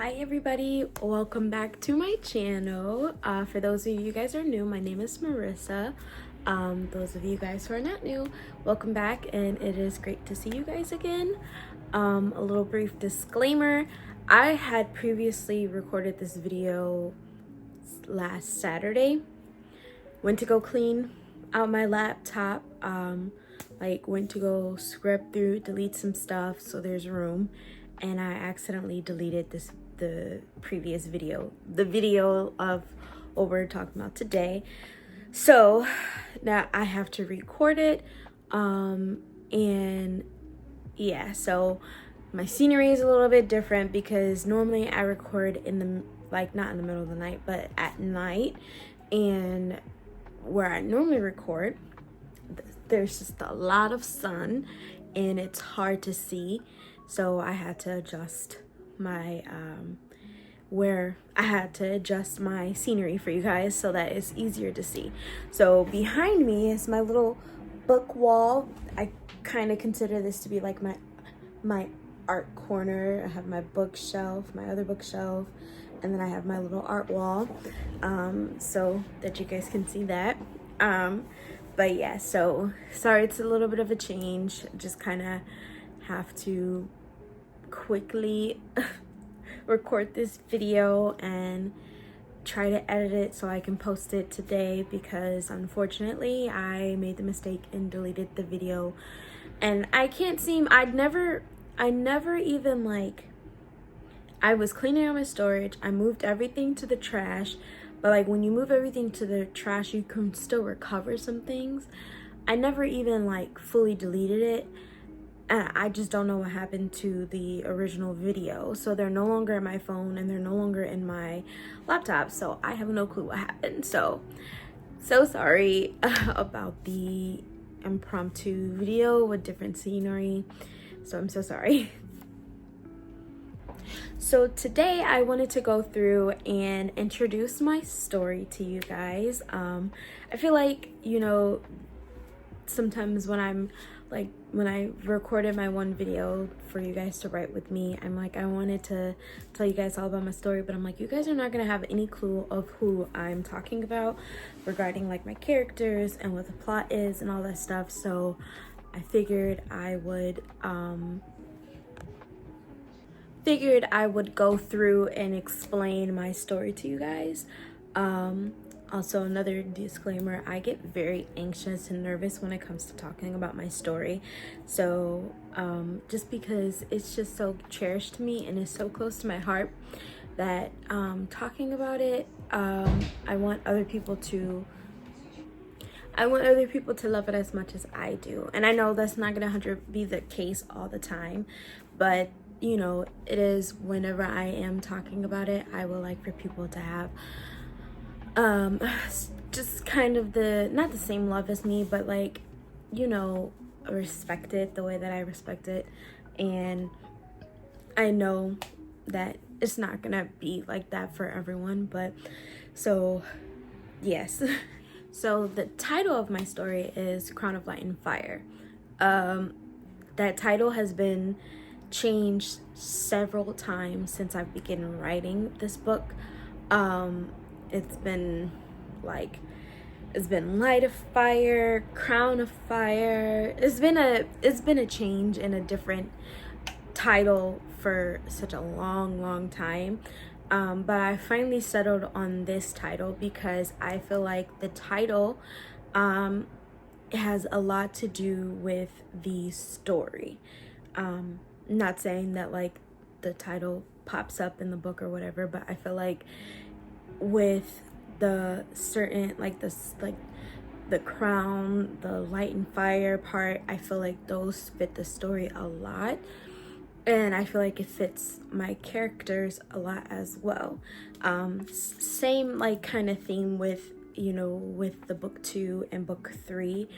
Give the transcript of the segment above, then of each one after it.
Hi everybody, welcome back to my channel. For those of you guys who are new, my name is Marissa. Those of you guys who are not new, welcome back, and it is great to see you guys again. A little brief disclaimer, I had previously recorded this video last Saturday. Went to go clean out my laptop, went to go scrub through, delete some stuff so there's room, and I accidentally deleted the previous video, the video of what we're talking about today. So now I have to record it, and yeah, so my scenery is a little bit different because normally I record in the, not in the middle of the night, but at night, and where I normally record, there's just a lot of sun and it's hard to see. So I had to adjust my my scenery for you guys so that it's easier to see. So behind me is my little book wall. I kind of consider this to be like my art corner. I have my bookshelf, my other bookshelf, and then I have my little art wall, so that you guys can see that. But yeah, so sorry, it's a little bit of a change. Just kind of have to quickly record this video and try to edit it so I can post it today, because unfortunately I made the mistake and deleted the video, and I never even, I was cleaning out my storage, I moved everything to the trash, but when you move everything to the trash, you can still recover some things. I never even fully deleted it, and I just don't know what happened to the original video. So they're no longer in my phone and they're no longer in my laptop, so I have no clue what happened. So sorry about the impromptu video with different scenery. So I'm so sorry. So today I wanted to go through and introduce my story to you guys. I feel like, sometimes when I recorded my one video for you guys to write with me, I wanted to tell you guys all about my story, but I'm you guys are not gonna have any clue of who I'm talking about regarding my characters and what the plot is and all that stuff. So I figured I would go through and explain my story to you guys. Also, another disclaimer, I get very anxious and nervous when it comes to talking about my story. So just because it's just so cherished to me and it's so close to my heart that talking about it, I want other people to love it as much as I do. And I know that's not gonna be the case all the time, but it is. Whenever I am talking about it, I would like for people to have just kind of not the same love as me, but respect it the way that I respect it. And I know that it's not gonna be like that for everyone, but so yes. So the title of my story is Crown of Light and Fire. That title has been changed several times since I began writing this book. It's been Light of Fire, Crown of Fire. It's been a change and a different title for such a long time. But I finally settled on this title because I feel like the title has a lot to do with the story. Not saying that the title pops up in the book or whatever, but I feel like with the certain the crown, the light and fire part, I feel like those fit the story a lot, and I feel like it fits my characters a lot as well. Same kind of theme with with the book 2 and book 3.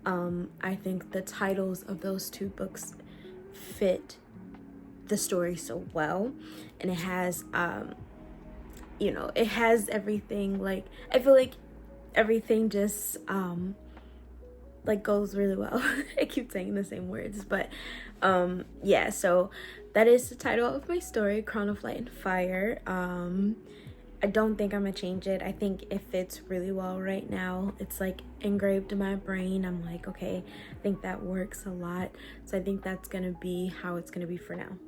I think the titles of those two books fit the story so well, and it has it has everything. I feel like everything just like goes really well. I keep saying the same words, but yeah, so that is the title of my story, Crown of Light and Fire. I don't think I'm gonna change it. I think it fits really well right now. It's like engraved in my brain. I'm like, okay, I think that works a lot. So I think that's gonna be how it's gonna be for now.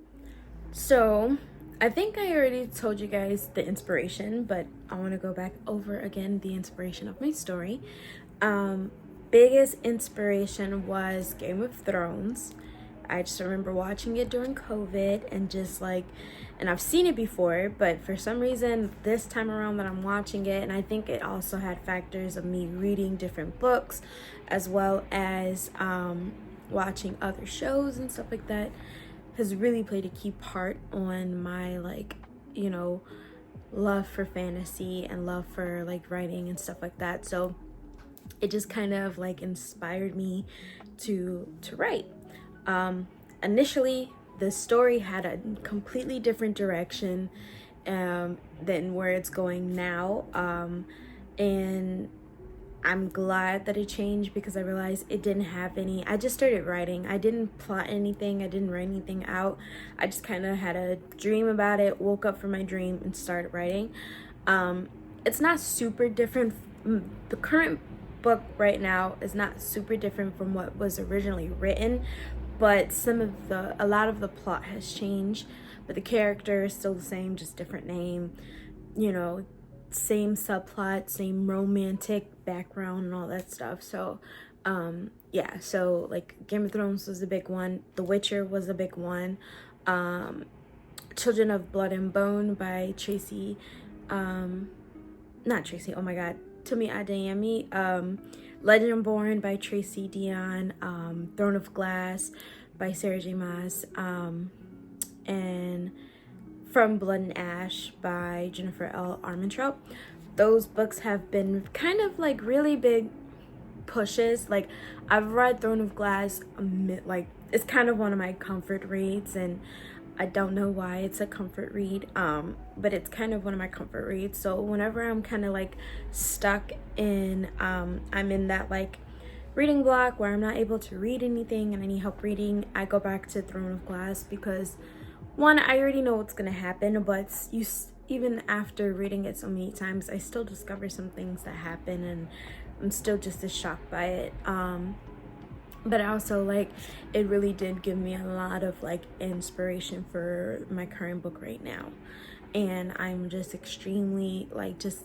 So I think I already told you guys the inspiration, but I want to go back over again the inspiration of my story. Biggest inspiration was Game of Thrones. I just remember watching it during COVID and just like, and I've seen it before, but for some reason this time around that I'm watching it, and I think it also had factors of me reading different books as well as watching other shows and stuff like that, has really played a key part on my, like, you know, love for fantasy and love for like writing and stuff like that. So it just kind of like inspired me to write. Initially the story had a completely different direction than where it's going now, and I'm glad that it changed because I realized it didn't have any. I just started writing. I didn't plot anything. I didn't write anything out. I just kind of had a dream about it, woke up from my dream and started writing. It's not super different. The current book right now is not super different from what was originally written, but a lot of the plot has changed, but the character is still the same, just different name, you know, same subplot, same romantic background and all that stuff. So yeah, so like Game of Thrones was a big one, The Witcher was a big one, Children of Blood and Bone by Tracy, not Tracy, oh my god, Toni Adeyami, Legendborn by Tracy Deonn, Throne of Glass by Sarah J. Maas, and From Blood and Ash by Jennifer L. Armetrout. Those books have been kind of like really big pushes. Like, I've read Throne of Glass, like it's kind of one of my comfort reads, and I don't know why it's a comfort read, but it's kind of one of my comfort reads. So whenever I'm kind of like stuck in, I'm in that like reading block where I'm not able to read anything and I need help reading, I go back to Throne of Glass because one, I already know what's gonna happen, but even after reading it so many times, I still discover some things that happen and I'm still just as shocked by it. But also, like, it really did give me a lot of like inspiration for my current book right now, and I'm just extremely like just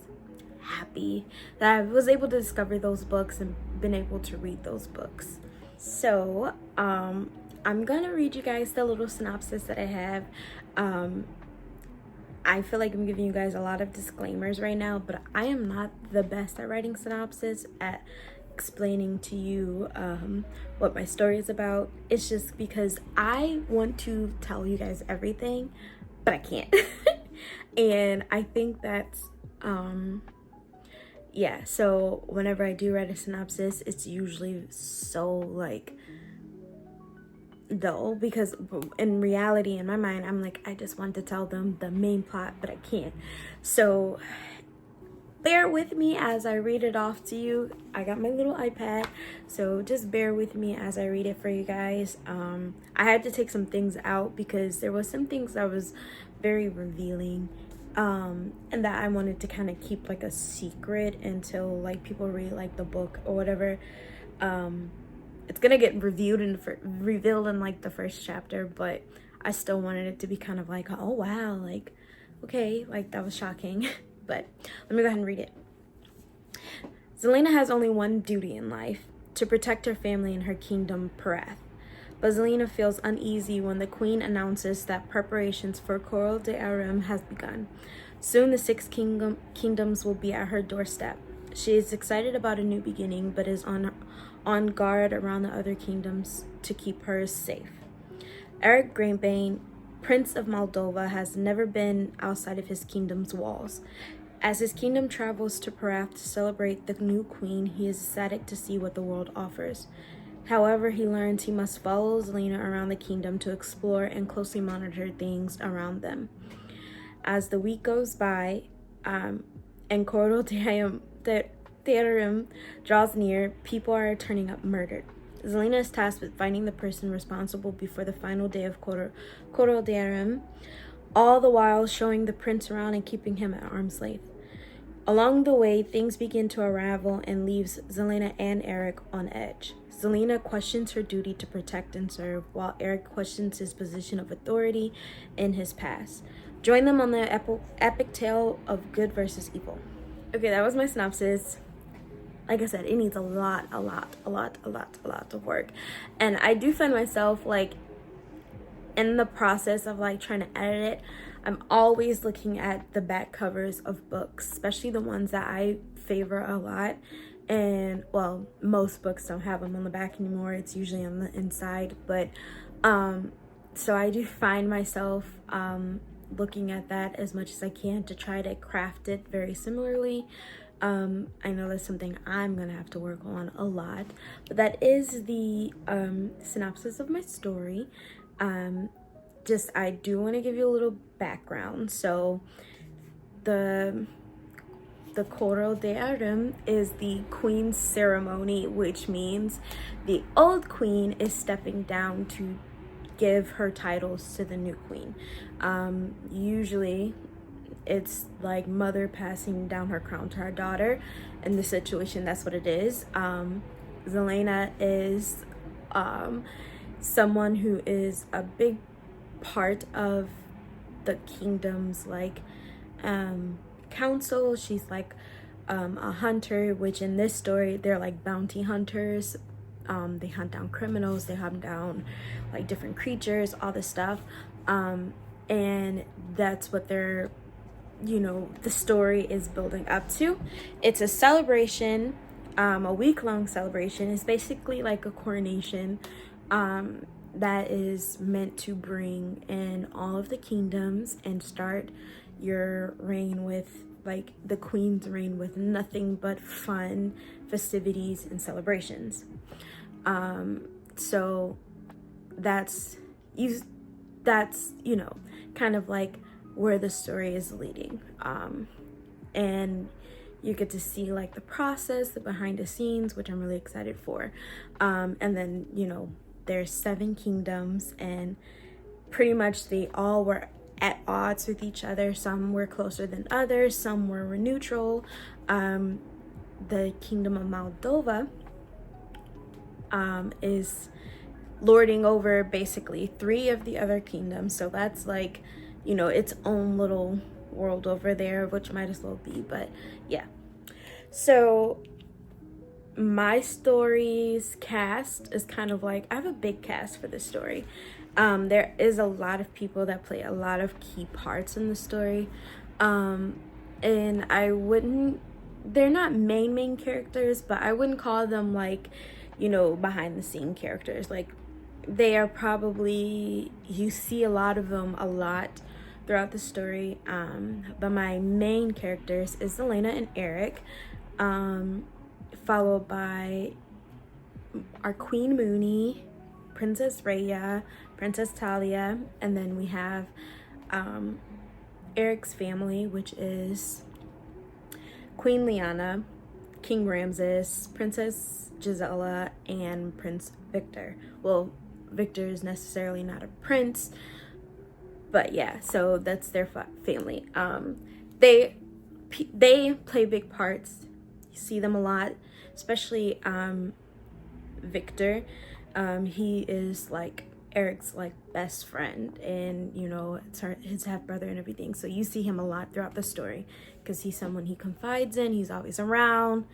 happy that I was able to discover those books and been able to read those books. So I'm gonna read you guys the little synopsis that I have. I feel like I'm giving you guys a lot of disclaimers right now, but I am not the best at writing synopsis, at explaining to you what my story is about. It's just because I want to tell you guys everything, but I can't. And I think that's yeah, so whenever I do write a synopsis, it's usually so like dull, because in reality, in my mind, I'm like, I just want to tell them the main plot, but I can't. So bear with me as I read it off to you. I got my little iPad, so just bear with me as I read it for you guys. I had to take some things out because there was some things that was very revealing, and that I wanted to kind of keep like a secret until like people read like the book or whatever. It's gonna get revealed in like the first chapter, but I still wanted it to be kind of like, oh wow, like okay, like that was shocking. But let me go ahead and read it. Zelena has only one duty in life: to protect her family and her kingdom, Parath. But Zelena feels uneasy when the queen announces that preparations for Coral de Arim has begun. Soon the six kingdoms will be at her doorstep. She is excited about a new beginning, but is on guard around the other kingdoms to keep hers safe. Eric Greenbane, Prince of Moldova, has never been outside of his kingdom's walls. As his kingdom travels to Parath to celebrate the new queen, he is ecstatic to see what the world offers. However, he learns he must follow Zelena around the kingdom to explore and closely monitor things around them. As the week goes by, and Coral de Deodarim draws near, people are turning up murdered. Zelena is tasked with finding the person responsible before the final day of Koro Deodarim, all the while showing the prince around and keeping him at arm's length. Along the way, things begin to unravel and leaves Zelena and Eric on edge. Zelena questions her duty to protect and serve, while Eric questions his position of authority in his past. Join them on the epic tale of good versus evil. Okay, that was my synopsis. Like I said, it needs a lot of work. And I do find myself, like, in the process of, like, trying to edit it, I'm always looking at the back covers of books, especially the ones that I favor a lot. And, well, most books don't have them on the back anymore. It's usually on the inside. But, so I do find myself looking at that as much as I can to try to craft it very similarly. I know that's something I'm gonna have to work on a lot, but that is the synopsis of my story. I do want to give you a little background. So the Koro Deodarim is the queen's ceremony, which means the old queen is stepping down to give her titles to the new queen. Usually it's like mother passing down her crown to her daughter. In this situation, that's what it is. Zelena is someone who is a big part of the kingdom's, like, council. She's like a hunter, which in this story they're like bounty hunters. They hunt down criminals, they hunt down like different creatures, all this stuff. And that's what they're, the story is building up to. It's a celebration, a week-long celebration. It's basically like a coronation that is meant to bring in all of the kingdoms and start your reign with, like, the queen's reign with nothing but fun, festivities, and celebrations. So that's kind of like where the story is leading. And you get to see, like, the process, the behind the scenes, which I'm really excited for. And then, there's 7 kingdoms, and pretty much they all were at odds with each other. Some were closer than others, some were neutral. The kingdom of Moldova is lording over basically 3 of the other kingdoms, so that's like, its own little world over there, which might as well be. But yeah, so my story's cast is kind of like, I have a big cast for this story. There is a lot of people that play a lot of key parts in the story, and they're not main characters, but I wouldn't call them, like, behind the scene characters. Like, they are probably, you see a lot of them a lot throughout the story. But my main characters is Zelena and Eric, followed by our Queen Mooney, Princess Rhea, Princess Talia, and then we have Eric's family, which is Queen Liana, King Ramses, Princess Gisela, and Prince Victor. Well, Victor is necessarily not a prince, but yeah, so that's their family. They play big parts. You see them a lot, especially Victor. He is like Eric's like best friend, and it's his half brother and everything. So you see him a lot throughout the story because he's someone he confides in. He's always around,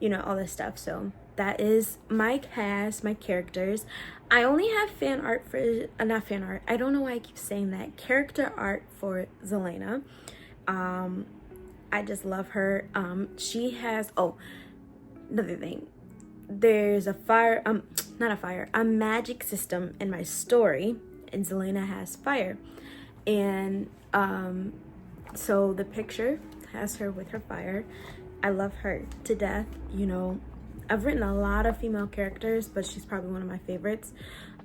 all this stuff. So that is my cast, my characters. I only have fan art for not fan art. I don't know why I keep saying that. Character art for Zelena. I just love her. She has another thing. There's a magic system in my story, and Zelena has fire. And so the picture has her with her fire. I love her to death. I've written a lot of female characters, but she's probably one of my favorites.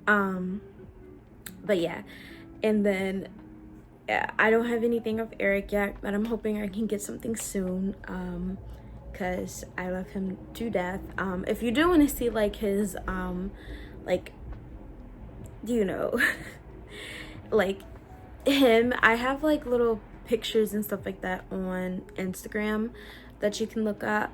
But yeah, and then I don't have anything of Eric yet, but I'm hoping I can get something soon. because I love him to death. If you do want to see like his like, you know, like him, I have like little pictures and stuff like that on Instagram that you can look at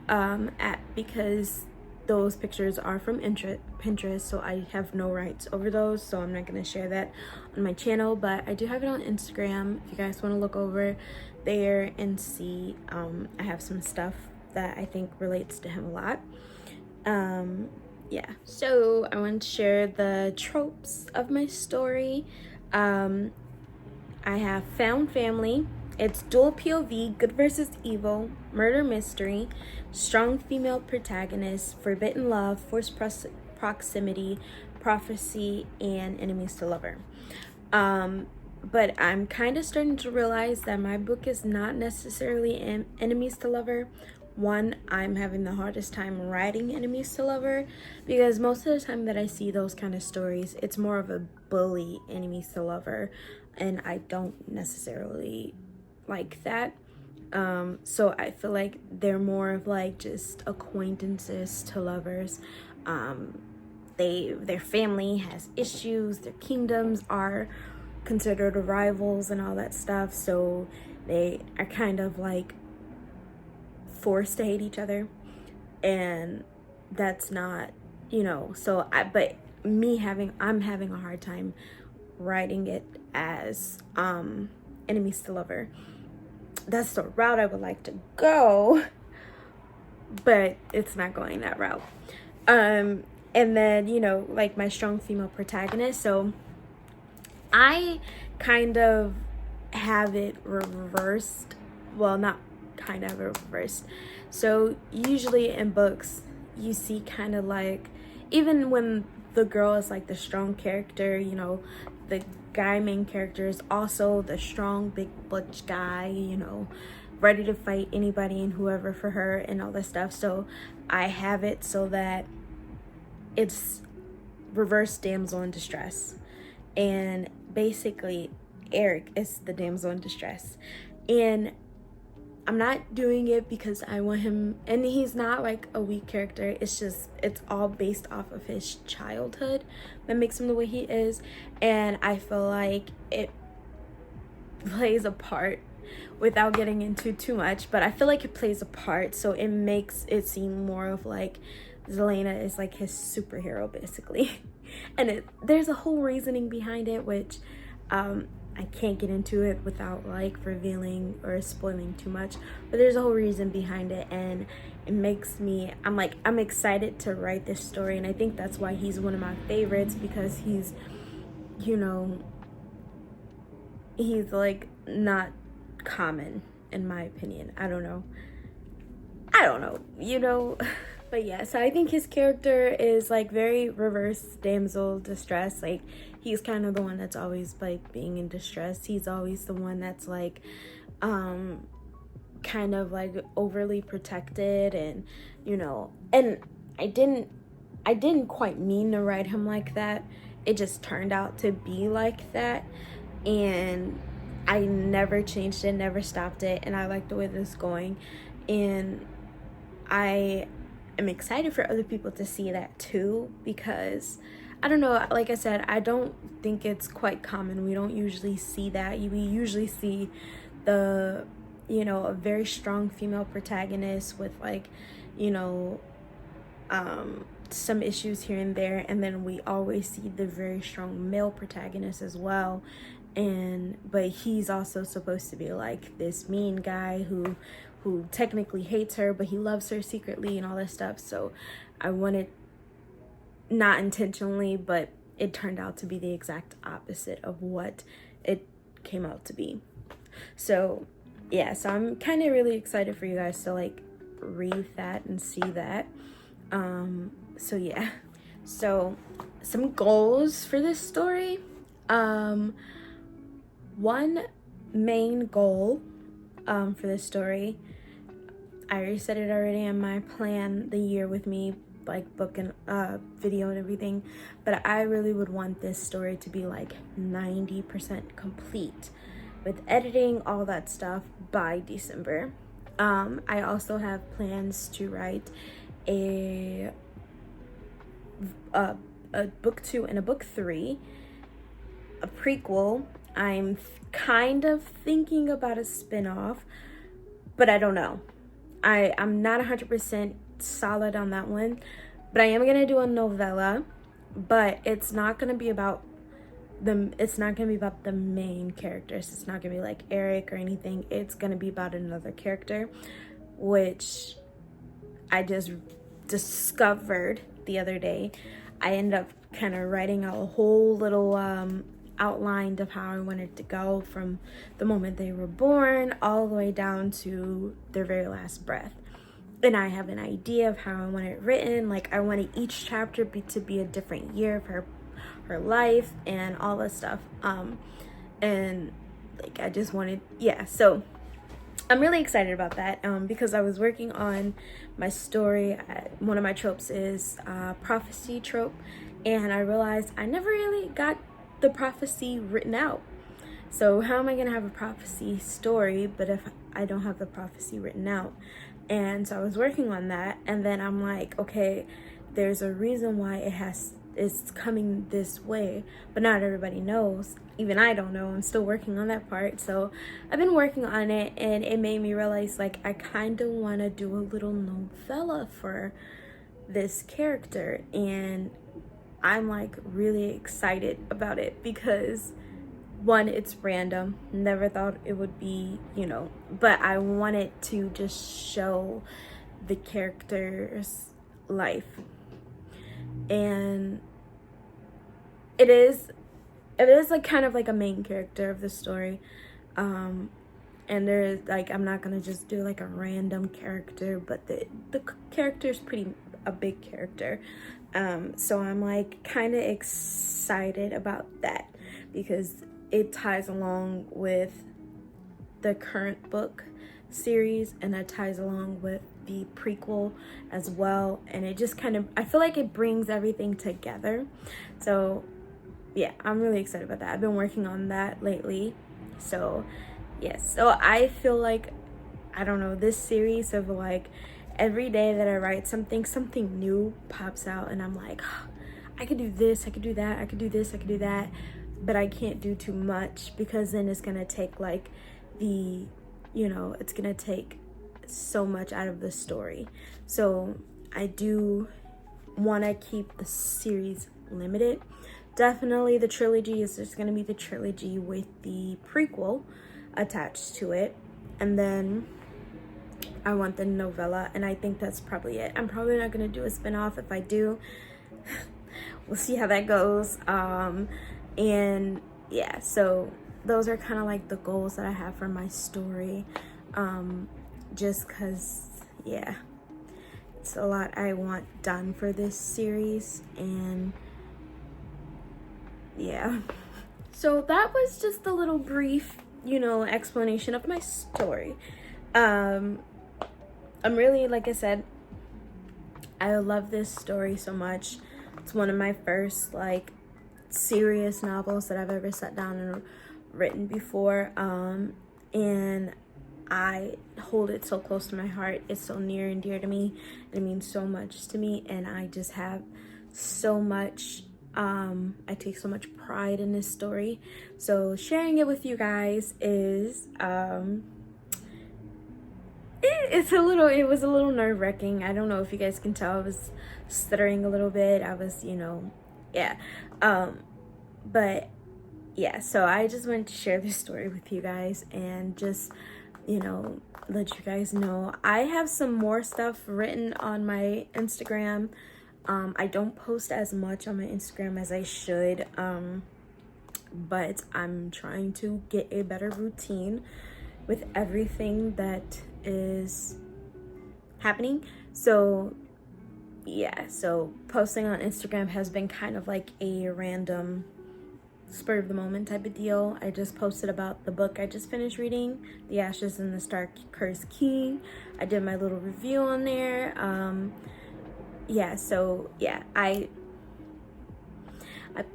because those pictures are from Pinterest, so I have no rights over those, so I'm not going to share that on my channel, but I do have it on Instagram if you guys want to look over there and see. I have some stuff that I think relates to him a lot. Yeah, so I want to share the tropes of my story. I have found family. It's dual POV, good versus evil, murder mystery, strong female protagonist, forbidden love, forced proximity, prophecy, and enemies to lover. But I'm kind of starting to realize that my book is not necessarily enemies to lover. One, I'm having the hardest time writing enemies to lover because most of the time that I see those kind of stories, it's more of a bully enemies to lover, and I don't necessarily like that. So I feel like they're more of like just acquaintances to lovers. Their family has issues, their kingdoms are considered rivals and all that stuff, so they are kind of like forced to hate each other, and that's not, you know, so I'm having a hard time writing it as enemies to lover. That's the route I would like to go, but it's not going that route. And then, you know, like my strong female protagonist, so I kind of have it reversed. Well, not kind of reversed. So usually in books you see kind of like, even when the girl is like the strong character, you know, the guy main character is also the strong big butch guy, you know, ready to fight anybody and whoever for her and all this stuff. So I have it so that it's reverse damsel in distress, and basically Eric is the damsel in distress, and I'm not doing it because I want him, and he's not like a weak character, it's just, it's all based off of his childhood that makes him the way he is, and I feel like it plays a part, without getting into too much, but I feel like it plays a part, so it makes it seem more of like Zelena is like his superhero basically. And there's a whole reasoning behind it, which I can't get into it without like revealing or spoiling too much, but there's a whole reason behind it, and it makes me, I'm excited to write this story, and I think that's why he's one of my favorites, because he's, you know, he's like not common in my opinion. I don't know, you know. But yeah, so I think his character is like very reverse damsel distress. Like he's kind of the one that's always like being in distress. He's always the one that's like kind of like overly protected, and you know, and I didn't quite mean to write him like that. It just turned out to be like that, and I never changed it, never stopped it, and I like the way this is going, and I'm excited for other people to see that too, because I don't know, like I said, I don't think it's quite common. We don't usually see that. We usually see the, you know, a very strong female protagonist with like, you know, some issues here and there, and then we always see the very strong male protagonist as well, but he's also supposed to be like this mean guy who technically hates her, but he loves her secretly and all this stuff. So I wanted, not intentionally, but it turned out to be the exact opposite of what it came out to be. So yeah, so I'm kind of really excited for you guys to like read that and see that. So yeah, so some goals for this story. One main goal for this story, I already said it already in my plan the year with me, like book and video and everything, but I really would want this story to be like 90% complete with editing, all that stuff, by December. I also have plans to write a book 2 and a book 3, a prequel. I'm kind of thinking about a spin-off, but I don't know. I'm not 100% solid on that one, but I am gonna do a novella, but it's not gonna be about the main characters. It's not gonna be like Eric or anything. It's gonna be about another character, which I just discovered the other day. I ended up kind of writing out a whole little outline of how I wanted to go from the moment they were born all the way down to their very last breath. And I have an idea of how I want it written. Like, I wanted each chapter to be a different year of her life and all this stuff. And like, I just wanted, so I'm really excited about that, because I was working on my story. One of my tropes is prophecy trope, and I realized I never really got the prophecy written out. So how am I gonna have a prophecy story, but if I don't have the prophecy written out? And so I was working on that, and then I'm like, okay, there's a reason why it's coming this way, but not everybody knows. Even I don't know. I'm still working on that part. So I've been working on it, and it made me realize, like, I kind of want to do a little novella for this character, and I'm like really excited about it because, one, it's random. Never thought it would be, but I wanted to just show the character's life. And it is like kind of like a main character of the story. And there's like, I'm not gonna just do like a random character, but the character is a big character. So I'm like kind of excited about that because it ties along with the current book series, and it ties along with the prequel as well, and it just kind of, I feel like it brings everything together. So yeah, I'm really excited about that. I've been working on that lately. So yes, so I feel like, I don't know, this series of like, every day that I write something new pops out, and I'm like, oh, I could do this, I could do that, I could do this, I could do that, but I can't do too much because then it's gonna take like it's gonna take so much out of the story. So I do want to keep the series limited. Definitely the trilogy is just gonna be the trilogy with the prequel attached to it, and then I want the novella, and I think that's probably it. I'm probably not gonna do a spin-off. If I do, we'll see how that goes. And yeah, so those are kind of like the goals that I have for my story. Just because, yeah, it's a lot I want done for this series, and yeah. So that was just a little brief, explanation of my story. I'm really, like I said, I love this story so much. It's one of my first like serious novels that I've ever sat down and written before, and I hold it so close to my heart. It's so near and dear to me. It means so much to me, and I just have so much, I take so much pride in this story. So sharing it with you guys is, it was a little nerve-wracking. I don't know if you guys can tell, I was stuttering a little bit. I was, but yeah, so I just wanted to share this story with you guys and just, let you guys know. I have some more stuff written on my Instagram. I don't post as much on my Instagram as I should, but I'm trying to get a better routine with everything that is happening. So yeah, so posting on Instagram has been kind of like a random spur of the moment type of deal. I just posted about the book I just finished reading, The Ashes and the Star Cursed King. I did my little review on there. So yeah, I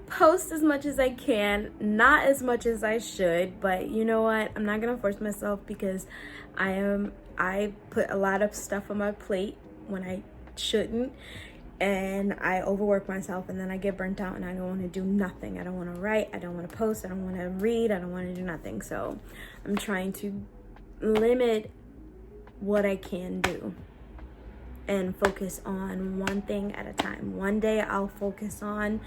post as much as I can, not as much as I should, but you know what, I'm not gonna force myself because I am I put a lot of stuff on my plate when I shouldn't, and I overwork myself, and then I get burnt out and I don't want to do nothing. I don't want to write, I don't want to post, I don't want to read, I don't want to do nothing. So I'm trying to limit what I can do and focus on one thing at a time. One day I'll focus on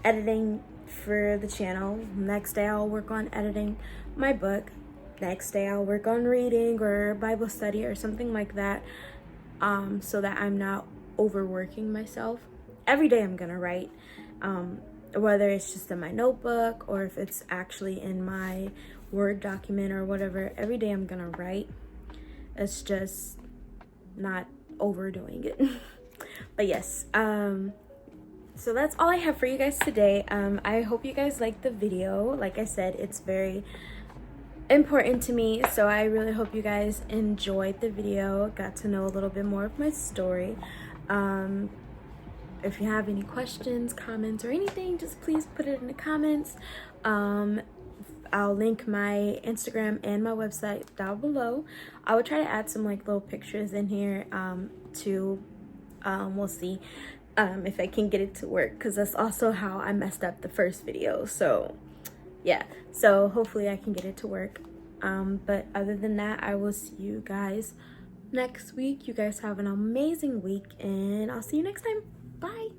editing for the channel. Next day I'll work on editing my book. Next day I'll work on reading or Bible study or something like that, so that I'm not overworking myself. Every day I'm gonna write, whether it's just in my notebook or if it's actually in my Word document or whatever. Every day I'm gonna write. It's just not overdoing it. But yes, so that's all I have for you guys today. I hope you guys liked the video. Like I said, it's very important to me, so I really hope you guys enjoyed the video, got to know a little bit more of my story. If you have any questions, comments, or anything, just please put it in the comments. I'll link my Instagram and my website down below. I will try to add some like little pictures in here too. We'll see if I can get it to work, because that's also how I messed up the first video. So yeah, so hopefully I can get it to work. But other than that, I will see you guys next week. You guys have an amazing week, and I'll see you next time. Bye.